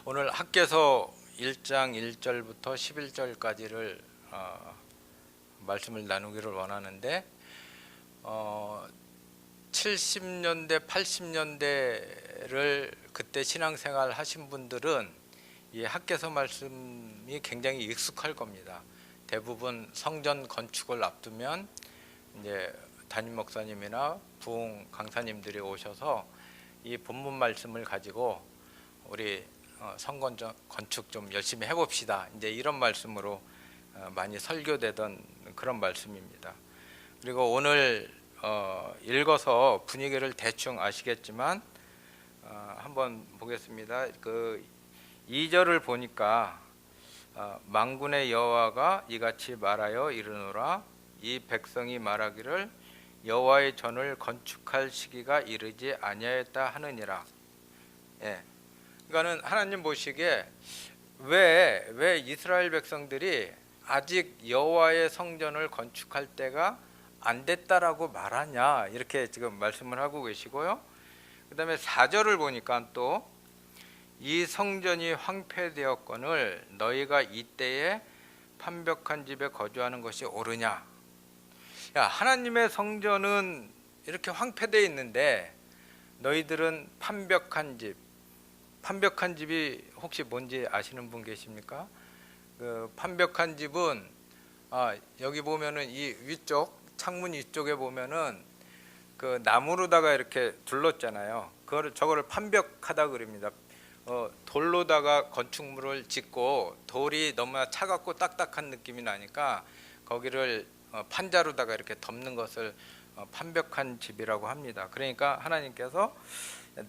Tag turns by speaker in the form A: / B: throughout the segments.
A: 오늘 학개서 1장 1절부터 11절까지를 말씀을 나누기를 원하는데 70년대 80년대를 그때 신앙생활 하신 분들은 이 학개서 말씀이 굉장히 익숙할 겁니다. 대부분 성전 건축을 앞두면 이제 담임 목사님이나 부흥 강사님들이 오셔서 이 본문 말씀을 가지고 우리 성전 건축 좀 열심히 해봅시다. 이제 이런 말씀으로 많이 설교되던 그런 말씀입니다. 그리고 오늘 읽어서 분위기를 대충 아시겠지만 한번 보겠습니다. 그 2절을 보니까 만군의 여호와가 이같이 말하여 이르노라 이 백성이 말하기를 여호와의 전을 건축할 시기가 이르지 아니하였다 하느니라. 예. 그러니까는 하나님 보시기에 왜 이스라엘 백성들이 아직 여호와의 성전을 건축할 때가 안 됐다라고 말하냐 이렇게 지금 말씀을 하고 계시고요. 그다음에 4절을 보니까 또 이 성전이 황폐되었거늘 너희가 이때에 판벽한 집에 거주하는 것이 옳으냐. 야, 하나님의 성전은 이렇게 황폐되어 있는데 너희들은 판벽한 집이 혹시 뭔지 아시는 분 계십니까? 그 판벽한 집은 여기 보면은 이 위쪽 창문 위쪽에 보면은 그 나무로다가 이렇게 둘렀잖아요. 저거를 판벽하다 그럽니다. 돌로다가 건축물을 짓고 돌이 너무나 차갑고 딱딱한 느낌이 나니까 거기를 판자로다가 이렇게 덮는 것을 판벽한 집이라고 합니다. 그러니까 하나님께서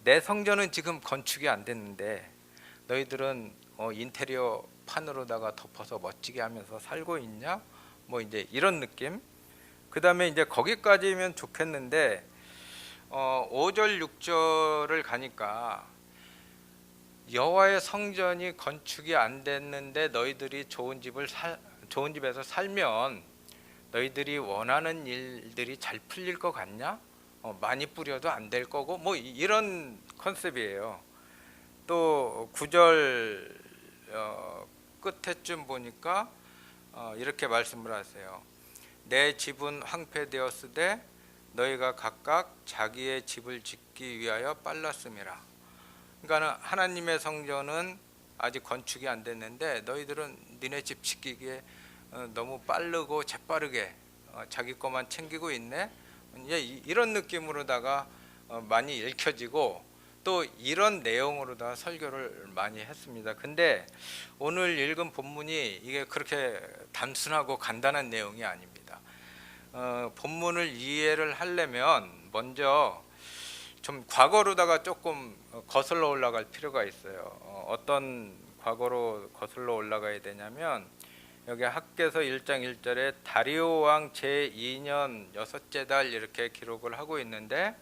A: 내 성전은 지금 건축이 안 됐는데 너희들은 인테리어 판으로다가 덮어서 멋지게 하면서 살고 있냐? 뭐 이제 이런 느낌. 그 다음에 이제 거기까지면 좋겠는데 5절 6절을 가니까 여호와의 성전이 건축이 안 됐는데 너희들이 좋은 집에서 살면 너희들이 원하는 일들이 잘 풀릴 것 같냐? 많이 뿌려도 안 될 거고 뭐 이런 컨셉이에요. 또 9절 끝에쯤 보니까 이렇게 말씀을 하세요. 내 집은 황폐되었으되 너희가 각각 자기의 집을 짓기 위하여 빨랐음이라. 그러니까 하나님의 성전은 아직 건축이 안 됐는데 너희들은 니네 집 짓기에 너무 빠르고 재빠르게 자기 것만 챙기고 있네. 이런 느낌으로다가 많이 읽혀지고 또 이런 내용으로다가 설교를 많이 했습니다. 근데 오늘 읽은 본문이 이게 그렇게 단순하고 간단한 내용이 아닙니다. 본문을 이해를 하려면 먼저 좀 과거로다가 조금 거슬러 올라갈 필요가 있어요. 어떤 과거로 거슬러 올라가야 되냐면 여기 학개서 1장 1절에 다리오 왕 제2년 6째 달 이렇게 기록을 하고 있는데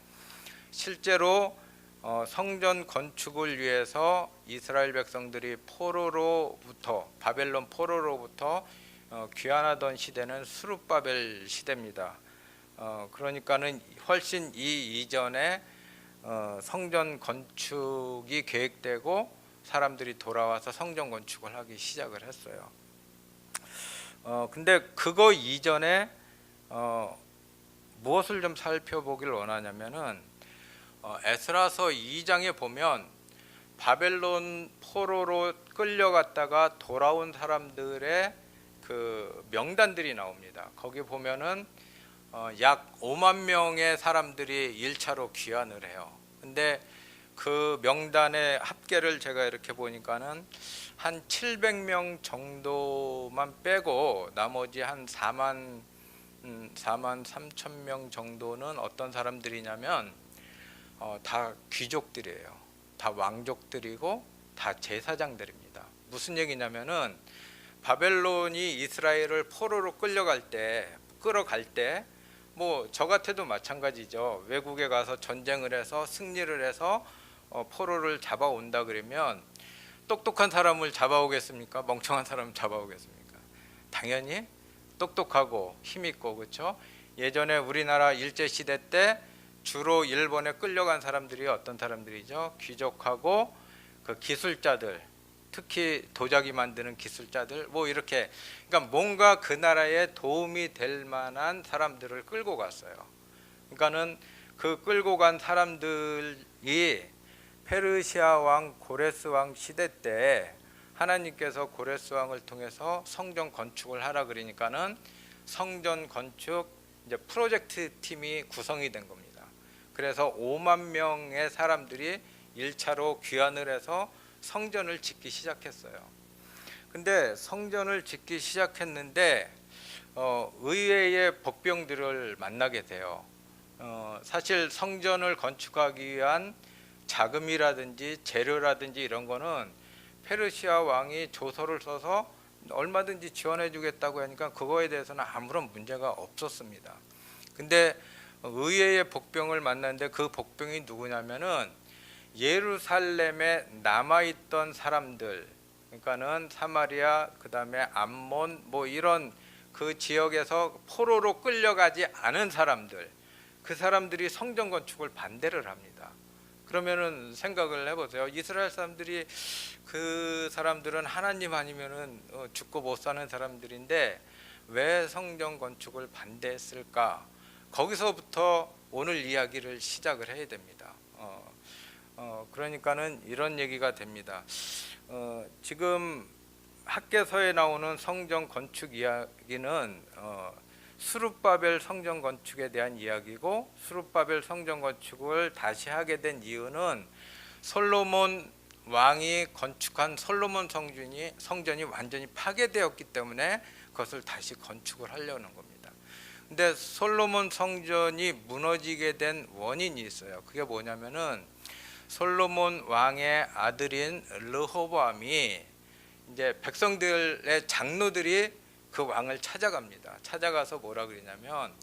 A: 실제로 성전 건축을 위해서 이스라엘 백성들이 바벨론 포로로부터 귀환하던 시대는 스룹바벨 시대입니다. 그러니까는 훨씬 이 이전에 성전 건축이 계획되고 사람들이 돌아와서 성전 건축을 하기 시작을 했어요. 근데 그거 이전에 무엇을 좀 살펴보길 원하냐면은 에스라서 2장에 보면 바벨론 포로로 끌려갔다가 돌아온 사람들의 그 명단들이 나옵니다. 거기 보면은 약 5만 명의 사람들이 1차로 귀환을 해요. 근데 그 명단의 합계를 제가 이렇게 보니까는 한 700명 정도만 빼고 나머지 한 4만 3천 명 정도는 어떤 사람들이냐면 다 귀족들이에요. 다 왕족들이고 다 제사장들입니다. 무슨 얘기냐면은 바벨론이 이스라엘을 포로로 끌어갈 때 뭐 저 같아도 마찬가지죠. 외국에 가서 전쟁을 해서 승리를 해서 포로를 잡아온다 그러면 똑똑한 사람을 잡아오겠습니까? 멍청한 사람을 잡아오겠습니까? 당연히 똑똑하고 힘있고, 그렇죠? 예전에 우리나라 일제시대 때 주로 일본에 끌려간 사람들이 어떤 사람들이죠? 귀족하고 그 기술자들, 특히 도자기 만드는 기술자들 뭐 이렇게, 그러니까 뭔가 그 나라에 도움이 될 만한 사람들을 끌고 갔어요. 그러니까는 그 끌고 간 사람들이 페르시아 왕 고레스 왕 시대 때 하나님께서 고레스 왕을 통해서 성전 건축을 하라 그러니까는 성전 건축 이제 프로젝트 팀이 구성이 된 겁니다. 그래서 5만 명의 사람들이 1차로 귀환을 해서 성전을 짓기 시작했어요. 근데 성전을 짓기 시작했는데 의외의 복병들을 만나게 돼요. 사실 성전을 건축하기 위한 자금이라든지 재료라든지 이런 거는 페르시아 왕이 조서를 써서 얼마든지 지원해 주겠다고 하니까 그거에 대해서는 아무런 문제가 없었습니다. 근데 의외의 복병을 만났는데 그 복병이 누구냐면은 예루살렘에 남아있던 사람들, 그러니까는 사마리아, 그 다음에 암몬 뭐 이런 그 지역에서 포로로 끌려가지 않은 사람들, 그 사람들이 성전 건축을 반대를 합니다. 그러면은 생각을 해보세요. 이스라엘 사람들이, 그 사람들은 하나님 아니면은 죽고 못 사는 사람들인데 왜 성전 건축을 반대했을까? 거기서부터 오늘 이야기를 시작을 해야 됩니다. 그러니까는 이런 얘기가 됩니다. 지금 학개서에 나오는 성전 건축 이야기는 스룹바벨 성전 건축에 대한 이야기고, 스룹바벨 성전 건축을 다시 하게 된 이유는 솔로몬 왕이 건축한 솔로몬 성전이 완전히 파괴되었기 때문에 그것을 다시 건축을 하려는 겁니다. 근데 솔로몬 성전이 무너지게 된 원인이 있어요. 그게 뭐냐면은 솔로몬 왕의 아들인 르호보암이, 이제 백성들의 장로들이 그 왕을 찾아갑니다. 찾아가서 뭐라 그러냐면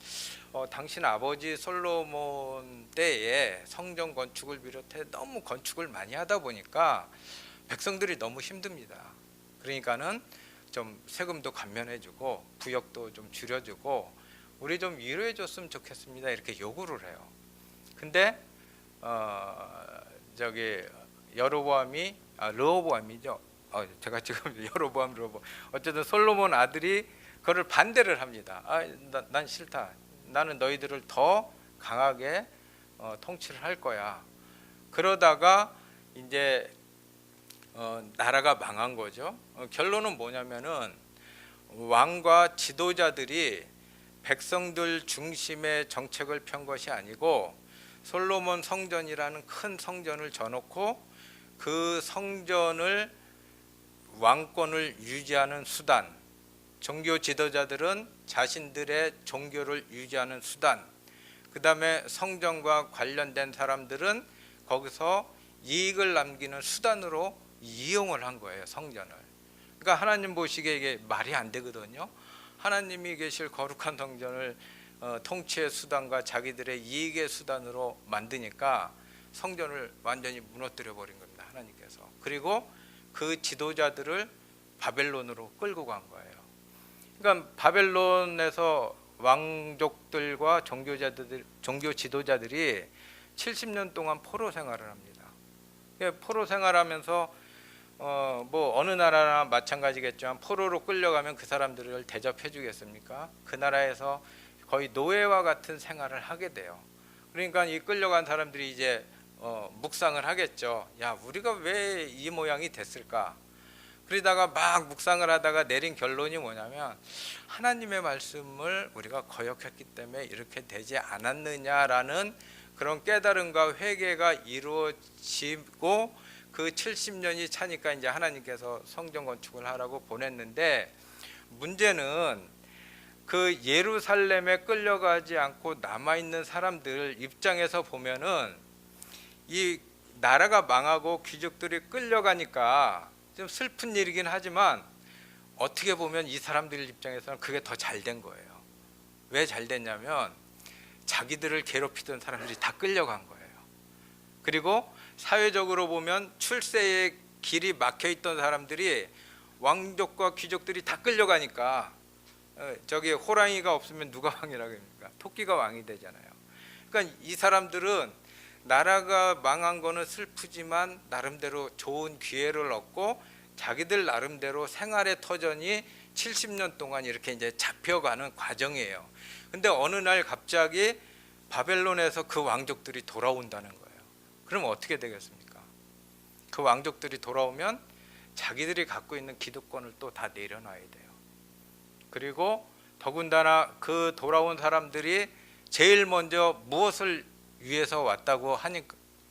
A: 당신 아버지 솔로몬 때에 성전 건축을 비롯해 너무 건축을 많이 하다 보니까 백성들이 너무 힘듭니다. 그러니까는 좀 세금도 감면해주고 부역도 좀 줄여주고 우리 좀 위로해줬으면 좋겠습니다. 이렇게 요구를 해요. 근데 저기 르호보암이죠. 제가 지금 여로보암 어쨌든 솔로몬 아들이 그를 반대를 합니다. 난 싫다. 나는 너희들을 더 강하게 통치를 할 거야. 그러다가 이제 나라가 망한 거죠. 결론은 뭐냐면은 왕과 지도자들이 백성들 중심의 정책을 편 것이 아니고 솔로몬 성전이라는 큰 성전을 져놓고 그 성전을 왕권을 유지하는 수단, 종교 지도자들은 자신들의 종교를 유지하는 수단, 그 다음에 성전과 관련된 사람들은 거기서 이익을 남기는 수단으로 이용을 한 거예요, 성전을. 그러니까 하나님 보시기에 이게 말이 안 되거든요. 하나님이 계실 거룩한 성전을 통치의 수단과 자기들의 이익의 수단으로 만드니까 성전을 완전히 무너뜨려 버린 겁니다, 하나님께서. 그리고 그 지도자들을 바벨론으로 끌고 간 거예요. 그러니까 바벨론에서 왕족들과 종교 지도자들이 70년 동안 포로 생활을 합니다. 포로 생활하면서 뭐 어느 나라나 마찬가지겠지만 포로로 끌려가면 그 사람들을 대접해 주겠습니까? 그 나라에서 거의 노예와 같은 생활을 하게 돼요. 그러니까 이 끌려간 사람들이 이제 묵상을 하겠죠. 야, 우리가 왜 이 모양이 됐을까? 그러다가 막 묵상을 하다가 내린 결론이 뭐냐면 하나님의 말씀을 우리가 거역했기 때문에 이렇게 되지 않았느냐라는 그런 깨달음과 회개가 이루어지고 그 70년이 차니까 이제 하나님께서 성전 건축을 하라고 보냈는데, 문제는 그 예루살렘에 끌려가지 않고 남아있는 사람들 입장에서 보면은 이 나라가 망하고 귀족들이 끌려가니까 좀 슬픈 일이긴 하지만 어떻게 보면 이 사람들 입장에서는 그게 더 잘 된 거예요. 왜 잘 됐냐면 자기들을 괴롭히던 사람들이 다 끌려간 거예요. 그리고 사회적으로 보면 출세의 길이 막혀 있던 사람들이, 왕족과 귀족들이 다 끌려가니까 저기 호랑이가 없으면 누가 왕이라고 합니까? 토끼가 왕이 되잖아요. 그러니까 이 사람들은 나라가 망한 거는 슬프지만 나름대로 좋은 기회를 얻고 자기들 나름대로 생활의 터전이 70년 동안 이렇게 이제 잡혀가는 과정이에요. 근데 어느 날 갑자기 바벨론에서 그 왕족들이 돌아온다는 거예요. 그럼 어떻게 되겠습니까? 그 왕족들이 돌아오면 자기들이 갖고 있는 기득권을 또 다 내려놔야 돼요. 그리고 더군다나 그 돌아온 사람들이 제일 먼저 무엇을 위해서 왔다고 하니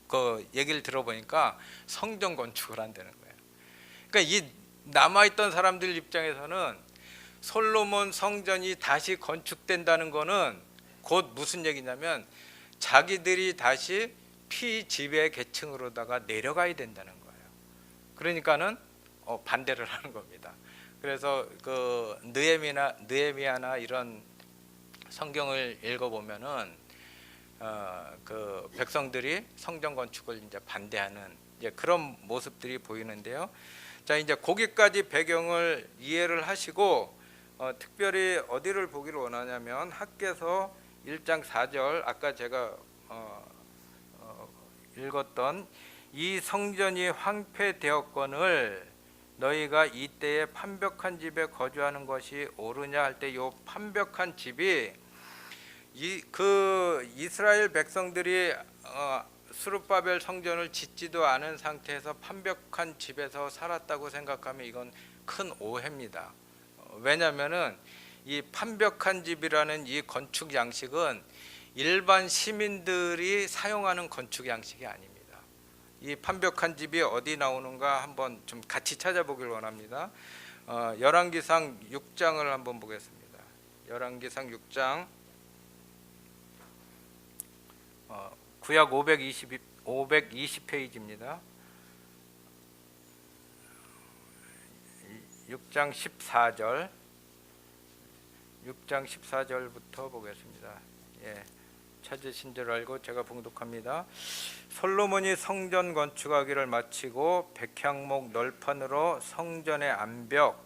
A: 그 얘기를 들어보니까 성전 건축을 한다는 거예요. 그러니까 이 남아있던 사람들 입장에서는 솔로몬 성전이 다시 건축된다는 거는 곧 무슨 얘기냐면 자기들이 다시 피지배 계층으로다가 내려가야 된다는 거예요. 그러니까는 반대를 하는 겁니다. 그래서 그 느헤미야나 이런 성경을 읽어보면은 그 백성들이 성전 건축을 이제 반대하는 이제 그런 모습들이 보이는데요. 자, 이제 거기까지 배경을 이해를 하시고 특별히 어디를 보기를 원하냐면 학개서 1장 4절 아까 제가 읽었던 이 성전이 황폐되었거늘 너희가 이때에 판벽한 집에 거주하는 것이 옳으냐 할 때 요 판벽한 집이 그 이스라엘 백성들이 스룹바벨 성전을 짓지도 않은 상태에서 판벽한 집에서 살았다고 생각하면 이건 큰 오해입니다. 왜냐하면은 이 판벽한 집이라는 이 건축 양식은 일반 시민들이 사용하는 건축 양식이 아닙니다. 이 판벽한 집이 어디 나오는가 한번 좀 같이 찾아보길 원합니다. 열왕기상 6장을 한번 보겠습니다. 열왕기상 6장 구약 520페이지입니다. 6장 14절 6장 14절부터 보겠습니다. 예, 찾으신 줄 알고 제가 봉독합니다. 솔로몬이 성전 건축하기를 마치고 백향목 널판으로 성전의 암벽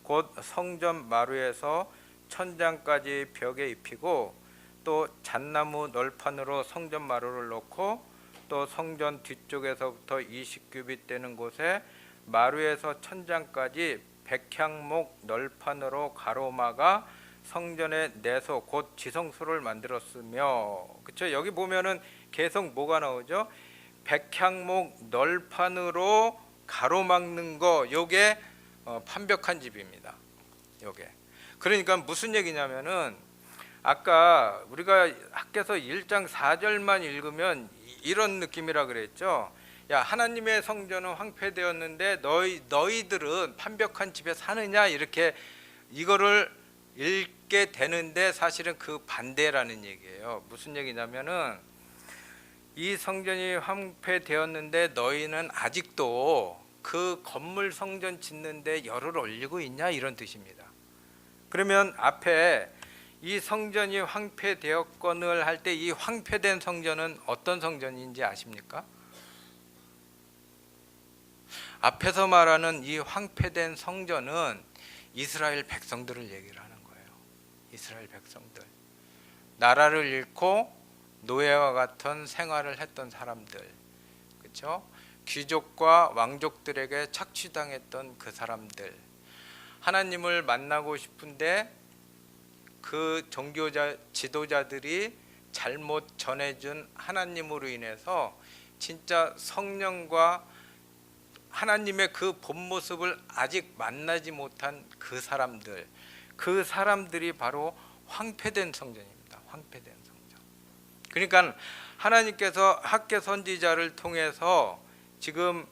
A: 곧 성전 마루에서 천장까지 벽에 입히고 또 잣나무 널판으로 성전 마루를 놓고 또 성전 뒤쪽에서부터 20규빗 되는 곳에 마루에서 천장까지 백향목 널판으로 가로막아 성전의 내소 곧 지성소를 만들었으며, 그렇죠? 여기 보면은 계속 뭐가 나오죠? 백향목 널판으로 가로막는 거, 요게 판벽한 집입니다. 요게. 그러니까 무슨 얘기냐면은 아까 우리가 학개서 1장 4절만 읽으면 이런 느낌이라 그랬죠. 야, 하나님의 성전은 황폐되었는데 너희들은 판벽한 집에 사느냐, 이렇게 이거를 읽게 되는데 사실은 그 반대라는 얘기예요. 무슨 얘기냐면은 이 성전이 황폐되었는데 너희는 아직도 그 건물 성전 짓는데 열을 올리고 있냐, 이런 뜻입니다. 그러면 앞에 이 성전이 황폐되었거늘 할 때 이 황폐된 성전은 어떤 성전인지 아십니까? 앞에서 말하는 이 황폐된 성전은 이스라엘 백성들을 얘기를 하는 거예요. 이스라엘 백성들, 나라를 잃고 노예와 같은 생활을 했던 사람들, 그렇죠? 귀족과 왕족들에게 착취당했던 그 사람들, 하나님을 만나고 싶은데 그 종교자 지도자들이 잘못 전해준 하나님으로 인해서 진짜 성령과 하나님의 그 본 모습을 아직 만나지 못한 그 사람들이 바로 황폐된 성전입니다. 황폐된 성전. 그러니까 하나님께서 학개 선지자를 통해서 지금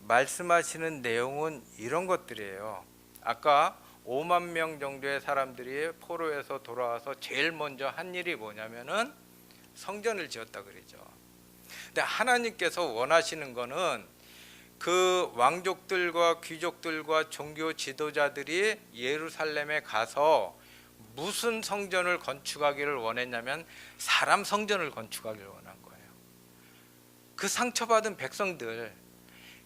A: 말씀하시는 내용은 이런 것들이에요. 아까 5만 명 정도의 사람들이 포로에서 돌아와서 제일 먼저 한 일이 뭐냐면은 성전을 지었다 그러죠. 근데 하나님께서 원하시는 거는 그 왕족들과 귀족들과 종교 지도자들이 예루살렘에 가서 무슨 성전을 건축하기를 원했냐면 사람 성전을 건축하기를 원한 거예요. 그 상처받은 백성들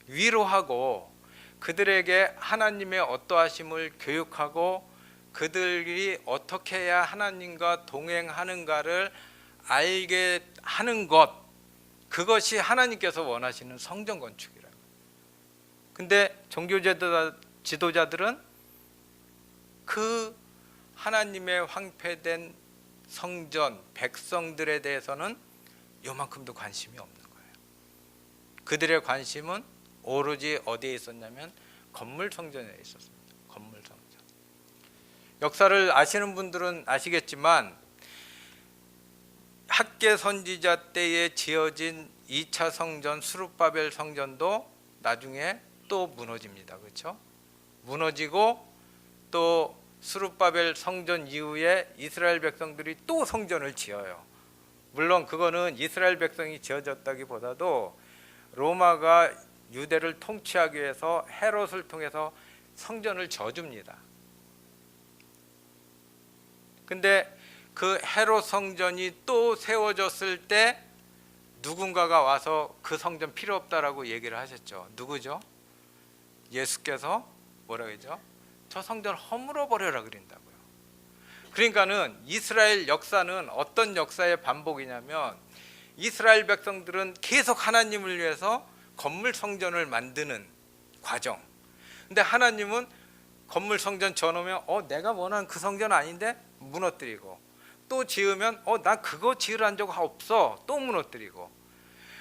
A: 위로하고 그들에게 하나님의 어떠하심을 교육하고 그들이 어떻게 해야 하나님과 동행하는가를 알게 하는 것, 그것이 하나님께서 원하시는 성전 건축이라고. 근데 지도자들은 그 하나님의 황폐된 성전, 백성들에 대해서는 요만큼도 관심이 없는 거예요. 그들의 관심은 오로지 어디에 있었냐면 건물 성전에 있었습니다. 건물 성전. 역사를 아시는 분들은 아시겠지만 학개 선지자 때에 지어진 2차 성전 스룹바벨 성전도 나중에 또 무너집니다. 그렇죠? 무너지고 또 스룹바벨 성전 이후에 이스라엘 백성들이 또 성전을 지어요. 물론 그거는 이스라엘 백성이 지어졌다기보다도 로마가 유대를 통치하기 위해서 헤롯을 통해서 성전을 지어줍니다. 근데 그 헤롯 성전이 또 세워졌을 때 누군가가 와서 그 성전 필요 없다라고 얘기를 하셨죠. 누구죠? 예수께서 뭐라고 했죠? 저 성전 허물어 버려라 그린다고요. 그러니까는 이스라엘 역사는 어떤 역사의 반복이냐면 이스라엘 백성들은 계속 하나님을 위해서 건물 성전을 만드는 과정. 근데 하나님은 건물 성전 지어놓으면 내가 원하는 그 성전 아닌데 무너뜨리고, 또 지으면 난 그거 지으라는 적 없어, 또 무너뜨리고,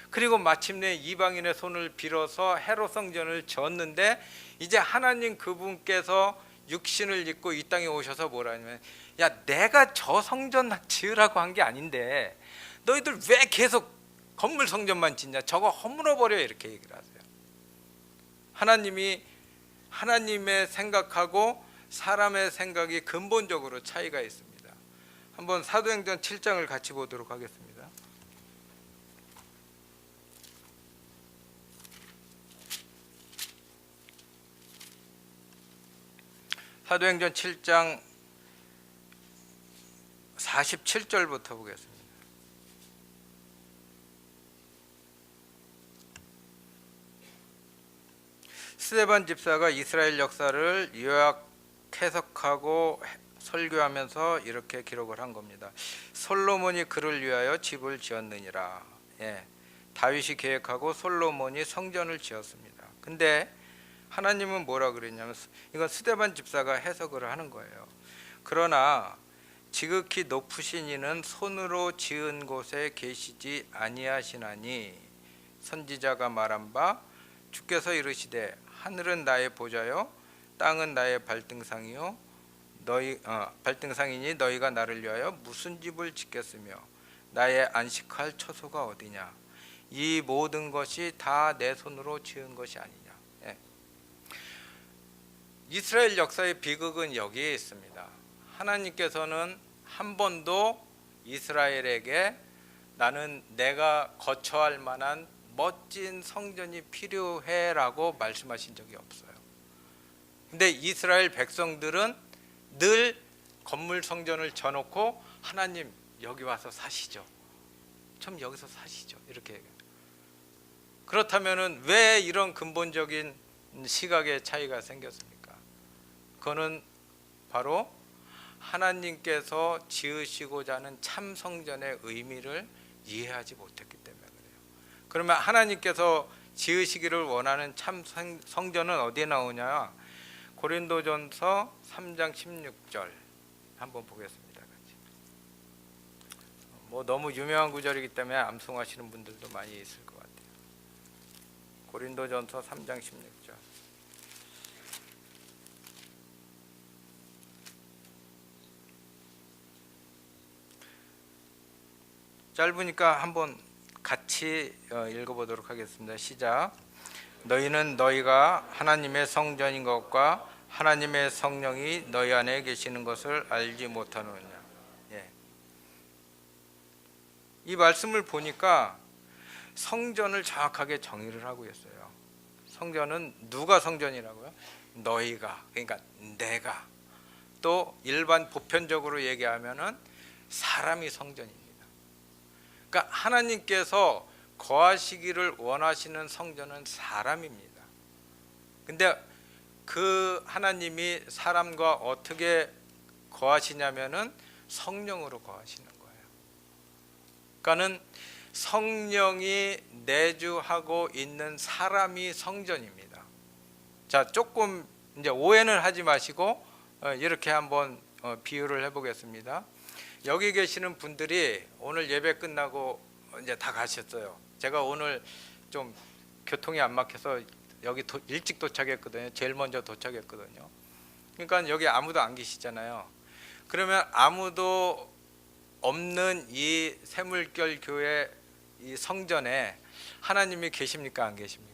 A: 그리고 마침내 이방인의 손을 빌어서 헤롯 성전을 지었는데 이제 하나님 그분께서 육신을 입고 이 땅에 오셔서 뭐라냐면, 야, 내가 저 성전 지으라고 한 게 아닌데 너희들 왜 계속 건물 성전만 짓냐, 저거 허물어 버려, 이렇게 얘기를 하세요. 하나님의 생각하고 사람의 생각이 근본적으로 차이가 있습니다. 한번 사도행전 7장을 같이 보도록 하겠습니다. 사도행전 7장 47절부터 보겠습니다. 스데반 집사가 이스라엘 역사를 요약 해석하고 설교하면서 이렇게 기록을 한 겁니다. 솔로몬이 그를 위하여 집을 지었느니라. 다윗이 계획하고 솔로몬이 성전을 지었습니다. 근데 하나님은 뭐라 그랬냐면, 이건 스데반 집사가 해석을 하는 거예요. 그러나 지극히 높으신 이는 손으로 지은 곳에 계시지 아니하시나니 선지자가 말한 바 주께서 이르시되 하늘은 나의 보좌요 땅은 나의 발등상이요 발등상이니 너희가 나를 위하여 무슨 집을 짓겠으며 나의 안식할 처소가 어디냐. 이 모든 것이 다 내 손으로 지은 것이 아니냐. 이스라엘 역사의 비극은 여기에 있습니다. 하나님께서는 한 번도 이스라엘에게 나는 내가 거처할 만한 멋진 성전이 필요해라고 말씀하신 적이 없어요. 근데 이스라엘 백성들은 늘 건물 성전을 져놓고 하나님 여기 와서 사시죠. 좀 여기서 사시죠. 이렇게 얘기해요. 그렇다면은 왜 이런 근본적인 시각의 차이가 생겼습니까? 그거는 바로 하나님께서 지으시고자 하는 참 성전의 의미를 이해하지 못했기 때문에 그래요. 그러면 하나님께서 지으시기를 원하는 참 성전은 어디에 나오냐? 고린도전서 3장 16절 한번 보겠습니다. 너무 유명한 구절이기 때문에 암송하시는 분들도 많이 있을 것 같아요. 고린도전서 3장 16절. 짧으니까 한번 같이 읽어보도록 하겠습니다. 시작. 너희는 너희가 하나님의 성전인 것과 하나님의 성령이 너희 안에 계시는 것을 알지 못하느냐. 이 말씀을 보니까 성전을 정확하게 정의를 하고 있어요. 성전은 누가 성전이라고요? 너희가, 그러니까 내가. 또 일반 보편적으로 얘기하면은 사람이 성전입니다. 그러니까 하나님께서 거하시기를 원하시는 성전은 사람입니다. 근데 그 하나님이 사람과 어떻게 거하시냐면은 성령으로 거하시는 거예요. 그러니까는 성령이 내주하고 있는 사람이 성전입니다. 자, 조금 이제 오해는 하지 마시고 이렇게 한번 비유를 해보겠습니다. 여기 계시는 분들이 오늘 예배 끝나고 이제 다 가셨어요. 제가 오늘 좀 교통이 안 막혀서 여기 일찍 도착했거든요. 제일 먼저 도착했거든요. 그러니까 여기 아무도 안 계시잖아요. 그러면 아무도 없는 이 샘물결 교회 이 성전에 하나님이 계십니까, 안 계십니까?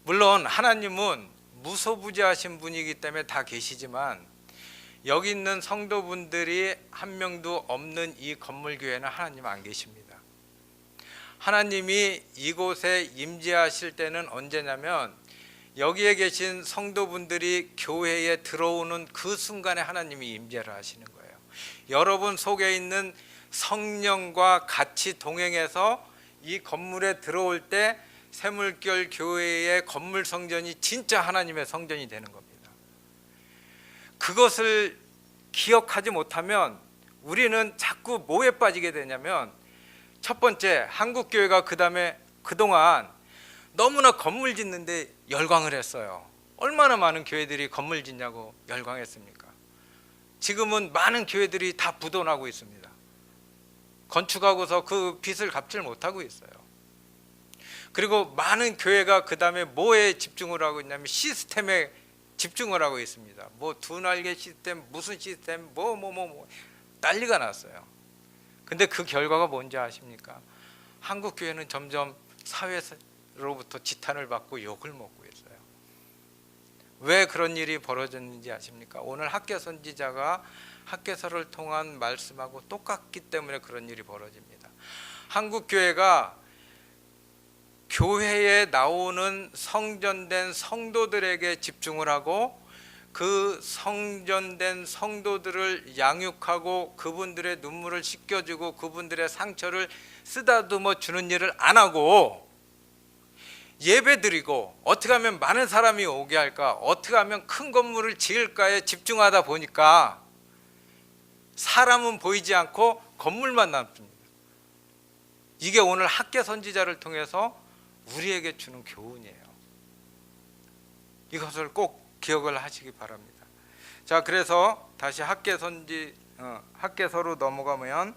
A: 물론 하나님은 무소부지하신 분이기 때문에 다 계시지만 여기 있는 성도분들이 한 명도 없는 이 건물 교회는 하나님 안 계십니다. 하나님이 이곳에 임재하실 때는 언제냐면 여기에 계신 성도분들이 교회에 들어오는 그 순간에 하나님이 임재를 하시는 거예요. 여러분 속에 있는 성령과 같이 동행해서 이 건물에 들어올 때 샘물결 교회의 건물 성전이 진짜 하나님의 성전이 되는 겁니다. 그것을 기억하지 못하면 우리는 자꾸 뭐에 빠지게 되냐면, 첫 번째, 한국교회가 그동안 너무나 건물 짓는데 열광을 했어요. 얼마나 많은 교회들이 건물 짓냐고 열광했습니까? 지금은 많은 교회들이 다 부도나고 있습니다. 건축하고서 그 빚을 갚질 못하고 있어요. 그리고 많은 교회가 그 다음에 뭐에 집중을 하고 있냐면 시스템에 집중을 하고 있습니다. 뭐 두 날개 시스템, 무슨 시스템, 뭐 난리가 났어요. 근데 그 결과가 뭔지 아십니까? 한국 교회는 점점 사회로부터 지탄을 받고 욕을 먹고 있어요. 왜 그런 일이 벌어졌는지 아십니까? 오늘 학개 선지자가 학개서를 통한 말씀하고 똑같기 때문에 그런 일이 벌어집니다. 한국 교회가 교회에 나오는 성전된 성도들에게 집중을 하고 그 성전된 성도들을 양육하고 그분들의 눈물을 씻겨주고 그분들의 상처를 쓰다듬어 주는 일을 안 하고, 예배드리고 어떻게 하면 많은 사람이 오게 할까, 어떻게 하면 큰 건물을 지을까에 집중하다 보니까 사람은 보이지 않고 건물만 남습니다. 이게 오늘 학개 선지자를 통해서 우리에게 주는 교훈이에요. 이것을 꼭 기억을 하시기 바랍니다. 자, 그래서 다시 학개서로 넘어가면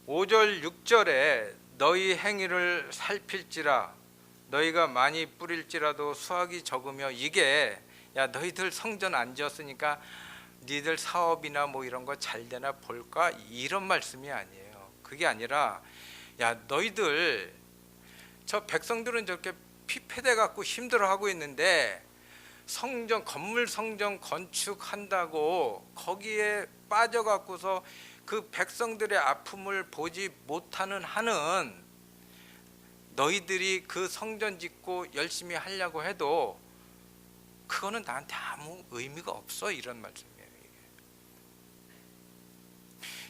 A: 5절 6절에 너희 행위를 살필지라 너희가 많이 뿌릴지라도 수확이 적으며, 이게 야 너희들 성전 안 지었으니까 니들 사업이나 뭐 이런 거 잘 되나 볼까, 이런 말씀이 아니에요. 그게 아니라 야 너희들 저 백성들은 저렇게 피폐돼 갖고 힘들어하고 있는데 성전 건물 성전 건축한다고 거기에 빠져 갖고서 그 백성들의 아픔을 보지 못하는 한은 너희들이 그 성전 짓고 열심히 하려고 해도 그거는 나한테 아무 의미가 없어, 이런 말씀이에요. 이게.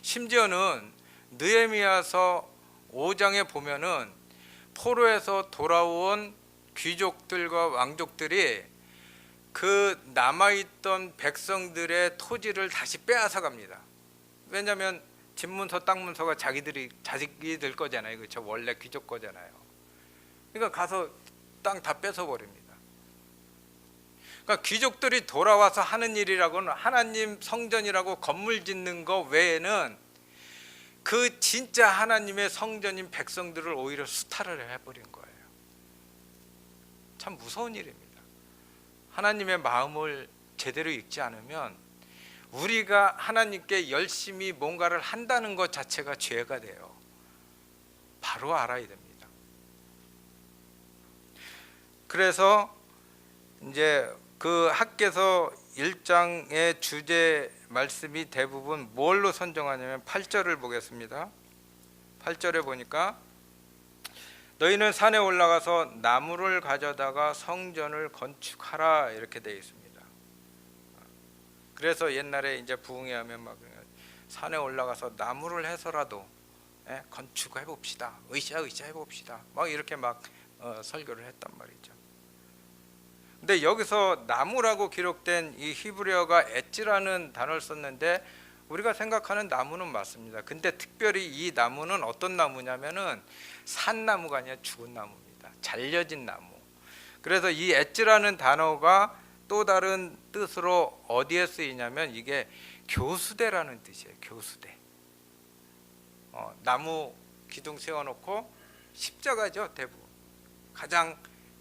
A: 심지어는 느헤미야서 5장에 보면은 포로에서 돌아온 귀족들과 왕족들이 그 남아있던 백성들의 토지를 다시 빼앗아 갑니다. 왜냐하면 집문서 땅문서가 자기들 거잖아요. 그렇죠? 원래 귀족 거잖아요. 그러니까 가서 땅 다 뺏어 버립니다. 그러니까 귀족들이 돌아와서 하는 일이라고는 하나님 성전이라고 건물 짓는 거 외에는 그 진짜 하나님의 성전인 백성들을 오히려 수탈을 해버린 거예요. 참 무서운 일입니다. 하나님의 마음을 제대로 읽지 않으면 우리가 하나님께 열심히 뭔가를 한다는 것 자체가 죄가 돼요. 바로 알아야 됩니다. 그래서 이제 그 학개서 1장의 주제 말씀이 대부분 뭘로 선정하냐면 8절을 보겠습니다. 8절에 보니까 너희는 산에 올라가서 나무를 가져다가 성전을 건축하라, 이렇게 되어 있습니다. 그래서 옛날에 이제 부흥회 하면 막 산에 올라가서 나무를 해서라도 건축해 봅시다, 으쌰 해봅시다, 막 이렇게 막 설교를 했단 말이죠. 근데 여기서 나무라고 기록된 이 히브리어가 엣지라는 단어를 썼는데 우리가 생각하는 나무는 맞습니다. 근데 특별히 이 나무는 어떤 나무냐면은 산나무가 아니라 죽은 나무입니다. 잘려진 나무. 그래서 이 엣지라는 단어가 또 다른 뜻으로 어디에 쓰이냐면 이게 교수대라는 뜻이에요. 교수대. 나무 기둥 세워놓고 십자가죠. 대부분 가장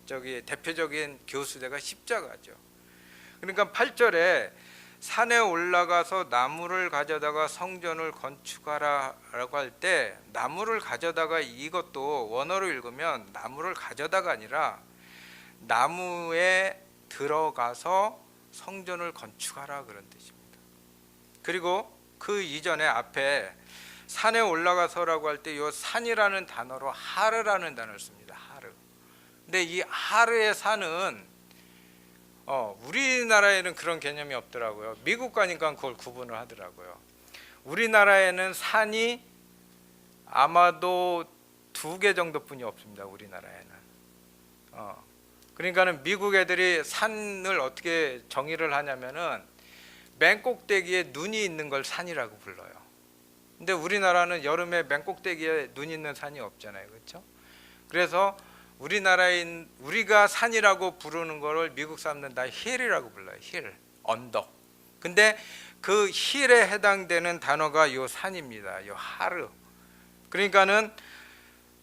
A: 대표적인 교수대가 십자가죠. 그러니까 8절에 산에 올라가서 나무를 가져다가 성전을 건축하라라고 할 때 나무를 가져다가 이것도 원어로 읽으면 나무를 가져다가 아니라 나무에 들어가서 성전을 건축하라 그런 뜻입니다. 그리고 그 이전에 앞에 산에 올라가서라고 할 때 이 산이라는 단어로 하르라는 단어를 씁니다. 하르. 근데 이 하르의 산은 우리나라에는 그런 개념이 없더라고요. 미국 가니까 그걸 구분을 하더라고요. 우리나라에는 산이 아마도 2개 정도뿐이 없습니다. 우리나라에는. 그러니까는 미국 애들이 산을 어떻게 정의를 하냐면은 맨 꼭대기에 눈이 있는 걸 산이라고 불러요. 근데 우리나라는 여름에 맨 꼭대기에 눈 있는 산이 없잖아요. 그렇죠? 그래서 우리가 산이라고 부르는 거를 미국 사람들은 다 힐이라고 불러요. 힐, 언덕. 근데 그 힐에 해당되는 단어가 요 산입니다. 요 하르. 그러니까는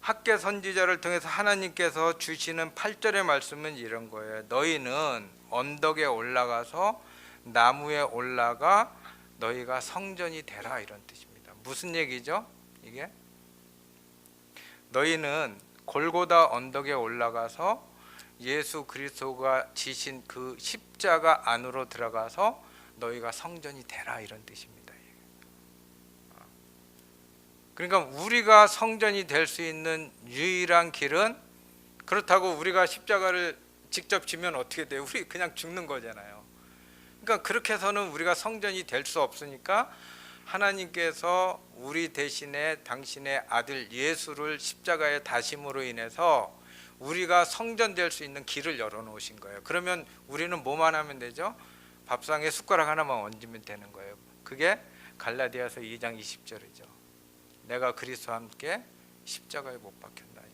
A: 학개 선지자를 통해서 하나님께서 주시는 8절의 말씀은 이런 거예요. 너희는 언덕에 올라가서 나무에 올라가 너희가 성전이 되라 이런 뜻입니다. 무슨 얘기죠? 이게 너희는 골고다 언덕에 올라가서 예수 그리스도가 지신 그 십자가 안으로 들어가서 너희가 성전이 되라 이런 뜻입니다. 그러니까 우리가 성전이 될 수 있는 유일한 길은, 그렇다고 우리가 십자가를 직접 지면 어떻게 돼요? 우리 그냥 죽는 거잖아요. 그러니까 그렇게 해서는 우리가 성전이 될 수 없으니까 하나님께서 우리 대신에 당신의 아들 예수를 십자가에 다심으로 인해서 우리가 성전 될 수 있는 길을 열어놓으신 거예요. 그러면 우리는 뭐만 하면 되죠? 밥상에 숟가락 하나만 얹으면 되는 거예요. 그게 갈라디아서 2장 20절이죠. 내가 그리스도와 함께 십자가에 못 박혔나니.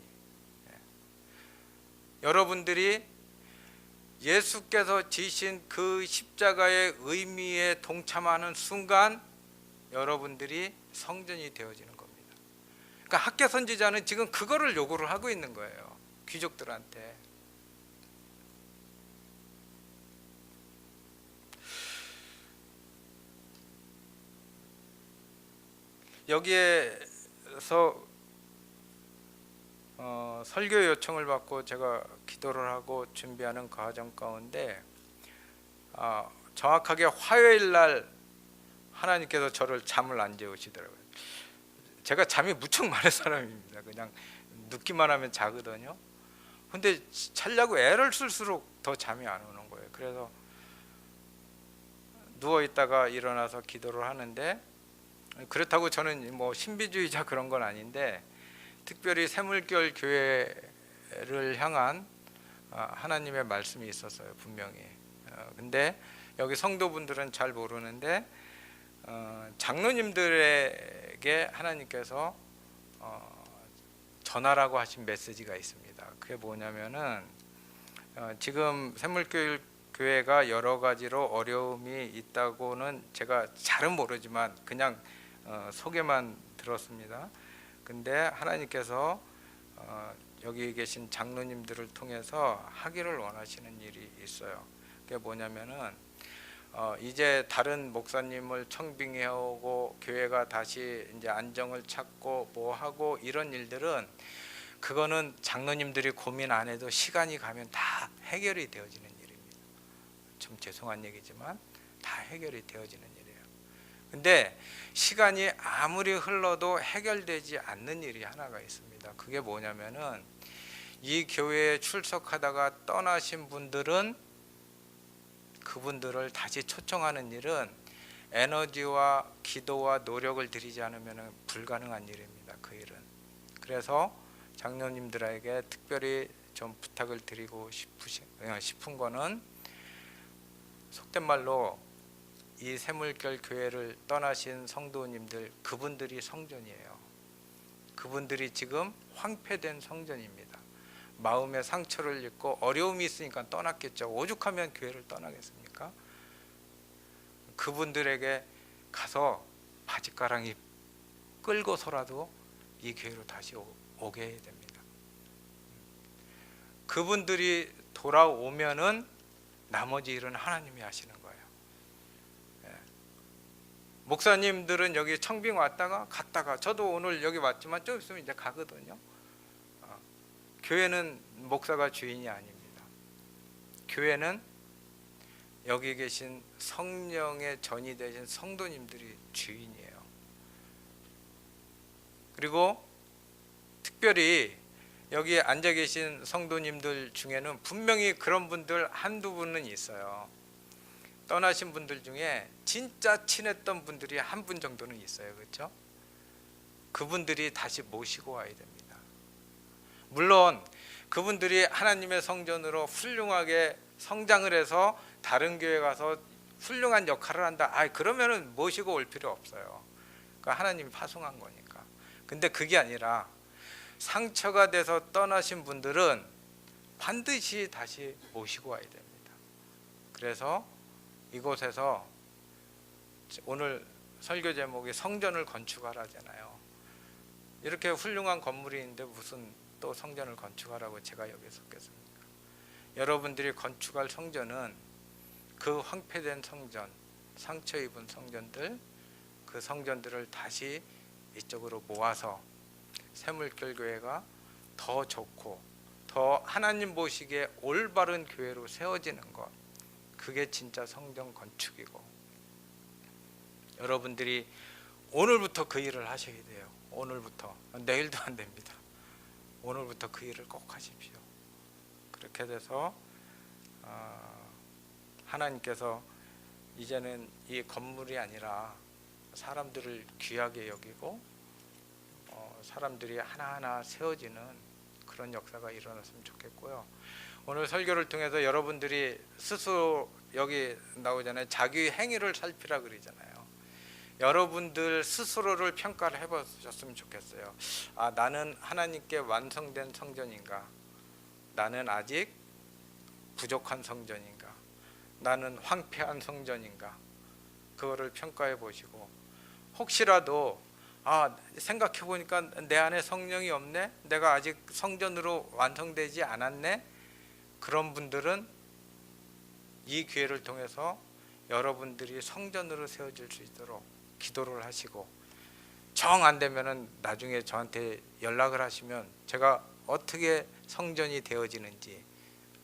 A: 여러분들이 예수께서 지신 그 십자가의 의미에 동참하는 순간 여러분들이 성전이 되어지는 겁니다. 그러니까 학개 선지자는 지금 그거를 요구를 하고 있는 거예요. 귀족들한테. 여기에서 설교 요청을 받고 제가 기도를 하고 준비하는 과정 가운데 정확하게 화요일 날 하나님께서 저를 잠을 안 재우시더라고요. 제가 잠이 무척 많은 사람입니다. 그냥 눕기만 하면 자거든요. 근데 자려고 애를 쓸수록 더 잠이 안 오는 거예요. 그래서 누워 있다가 일어나서 기도를 하는데, 그렇다고 저는 뭐 신비주의자 그런 건 아닌데 특별히 새물결 교회를 향한 하나님의 말씀이 있었어요. 분명히. 근데 여기 성도분들은 잘 모르는데 장로님들에게 하나님께서 전하라고 하신 메시지가 있습니다. 그게 뭐냐면은 지금 새물결 교회가 여러 가지로 어려움이 있다고는 제가 잘은 모르지만 그냥 소개만 들었습니다. 근데 하나님께서 여기 계신 장로님들을 통해서 하기를 원하시는 일이 있어요. 그게 뭐냐면은 이제 다른 목사님을 청빙해오고 교회가 다시 이제 안정을 찾고 뭐 하고 이런 일들은 그거는 장로님들이 고민 안 해도 시간이 가면 다 해결이 되어지는 일입니다. 좀 죄송한 얘기지만 다 해결이 되어지는 일이에요. 근데 시간이 아무리 흘러도 해결되지 않는 일이 하나가 있습니다. 그게 뭐냐면은 이 교회에 출석하다가 떠나신 분들은 그분들을 다시 초청하는 일은 에너지와 기도와 노력을 들이지 않으면 불가능한 일입니다. 그 일은. 그래서 장로님들에게 특별히 좀 부탁을 드리고 싶은 거는 속된 말로 이 샘물결 교회를 떠나신 성도님들, 그분들이 성전이에요. 그분들이 지금 황폐된 성전입니다. 마음의 상처를 입고 어려움이 있으니까 떠났겠죠. 오죽하면 교회를 떠나겠습니까? 그분들에게 가서 바짓가랑이 끌고서라도 이 교회로 다시 오게 해야 됩니다. 그분들이 돌아오면은 나머지 일은 하나님이 하시는 거예요. 목사님들은 여기 청빙 왔다가 갔다가, 저도 오늘 여기 왔지만 좀 있으면 이제 가거든요. 교회는 목사가 주인이 아닙니다. 교회는 여기 계신 성령의 전이 되신 성도님들이 주인이에요. 그리고 특별히 여기 앉아 계신 성도님들 중에는 분명히 그런 분들 한두 분은 있어요. 떠나신 분들 중에 진짜 친했던 분들이 한 분 정도는 있어요. 그렇죠? 그분들이 다시 모시고 와야 됩니다. 물론 그분들이 하나님의 성전으로 훌륭하게 성장을 해서 다른 교회 가서 훌륭한 역할을 한다. 그러면은 모시고 올 필요 없어요. 그러니까 하나님이 파송한 거니까. 근데 그게 아니라 상처가 돼서 떠나신 분들은 반드시 다시 모시고 와야 됩니다. 그래서 이곳에서 오늘 설교 제목이 성전을 건축하라잖아요. 이렇게 훌륭한 건물이 있는데 무슨 또 성전을 건축하라고 제가 여기 섰겠습니까? 여러분들이 건축할 성전은 그 황폐된 성전, 상처 입은 성전들, 그 성전들을 다시 이쪽으로 모아서 샘물결 교회가 더 좋고 더 하나님 보시기에 올바른 교회로 세워지는 것, 그게 진짜 성전 건축이고, 여러분들이 오늘부터 그 일을 하셔야 돼요. 오늘부터. 내일도 안 됩니다. 오늘부터 그 일을 꼭 하십시오. 그렇게 돼서 하나님께서 이제는 이 건물이 아니라 사람들을 귀하게 여기고 사람들이 하나하나 세워지는 그런 역사가 일어났으면 좋겠고요. 오늘 설교를 통해서 여러분들이 스스로, 여기 나오잖아요, 자기 행위를 살피라 그러잖아요. 여러분들 스스로를 평가를 해보셨으면 좋겠어요. 나는 하나님께 완성된 성전인가? 나는 아직 부족한 성전인가? 나는 황폐한 성전인가? 그거를 평가해 보시고, 혹시라도 생각해 보니까 내 안에 성령이 없네, 내가 아직 성전으로 완성되지 않았네, 그런 분들은 이 기회를 통해서 여러분들이 성전으로 세워질 수 있도록 기도를 하시고, 정 안 되면은 나중에 저한테 연락을 하시면 제가 어떻게 성전이 되어지는지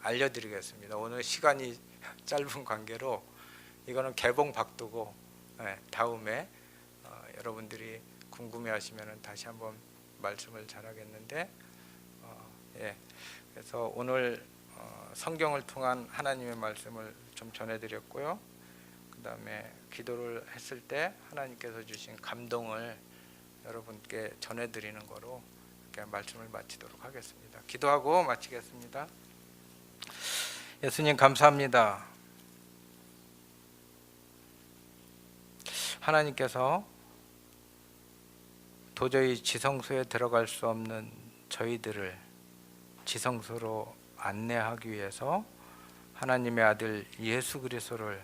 A: 알려드리겠습니다. 오늘 시간이 짧은 관계로 이거는 개봉 박두고, 다음에 여러분들이 궁금해하시면 다시 한번 말씀을 잘하겠는데, 그래서 오늘 성경을 통한 하나님의 말씀을 좀 전해드렸고요. 그 다음에 기도를 했을 때 하나님께서 주신 감동을 여러분께 전해드리는 거로 이렇게 말씀을 마치도록 하겠습니다. 기도하고 마치겠습니다. 예수님 감사합니다. 하나님께서 도저히 지성소에 들어갈 수 없는 저희들을 지성소로 안내하기 위해서 하나님의 아들 예수 그리스도를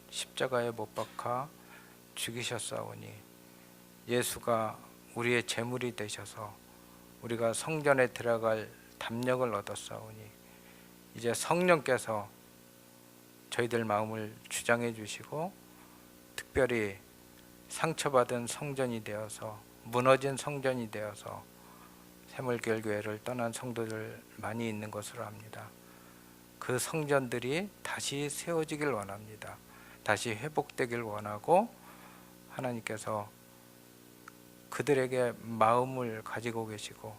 A: 십자가에 못 박아 죽이셨사오니, 예수가 우리의 제물이 되셔서 우리가 성전에 들어갈 담력을 얻었사오니, 이제 성령께서 저희들 마음을 주장해 주시고 특별히 상처받은 성전이 되어서, 무너진 성전이 되어서 샘물결 교회를 떠난 성도들 많이 있는 것으로 압니다. 그 성전들이 다시 세워지길 원합니다. 다시 회복되길 원하고, 하나님께서 그들에게 마음을 가지고 계시고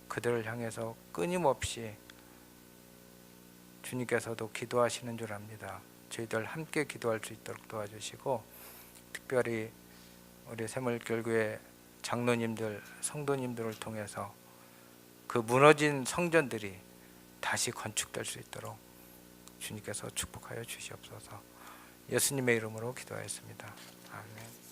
A: 그들을 향해서 끊임없이 주님께서도 기도하시는 줄 압니다. 저희들 함께 기도할 수 있도록 도와주시고, 특별히 우리 샘물결 교회 장로님들, 성도님들을 통해서 그 무너진 성전들이 다시 건축될 수 있도록 주님께서 축복하여 주시옵소서. 예수님의 이름으로 기도하였습니다. 아멘.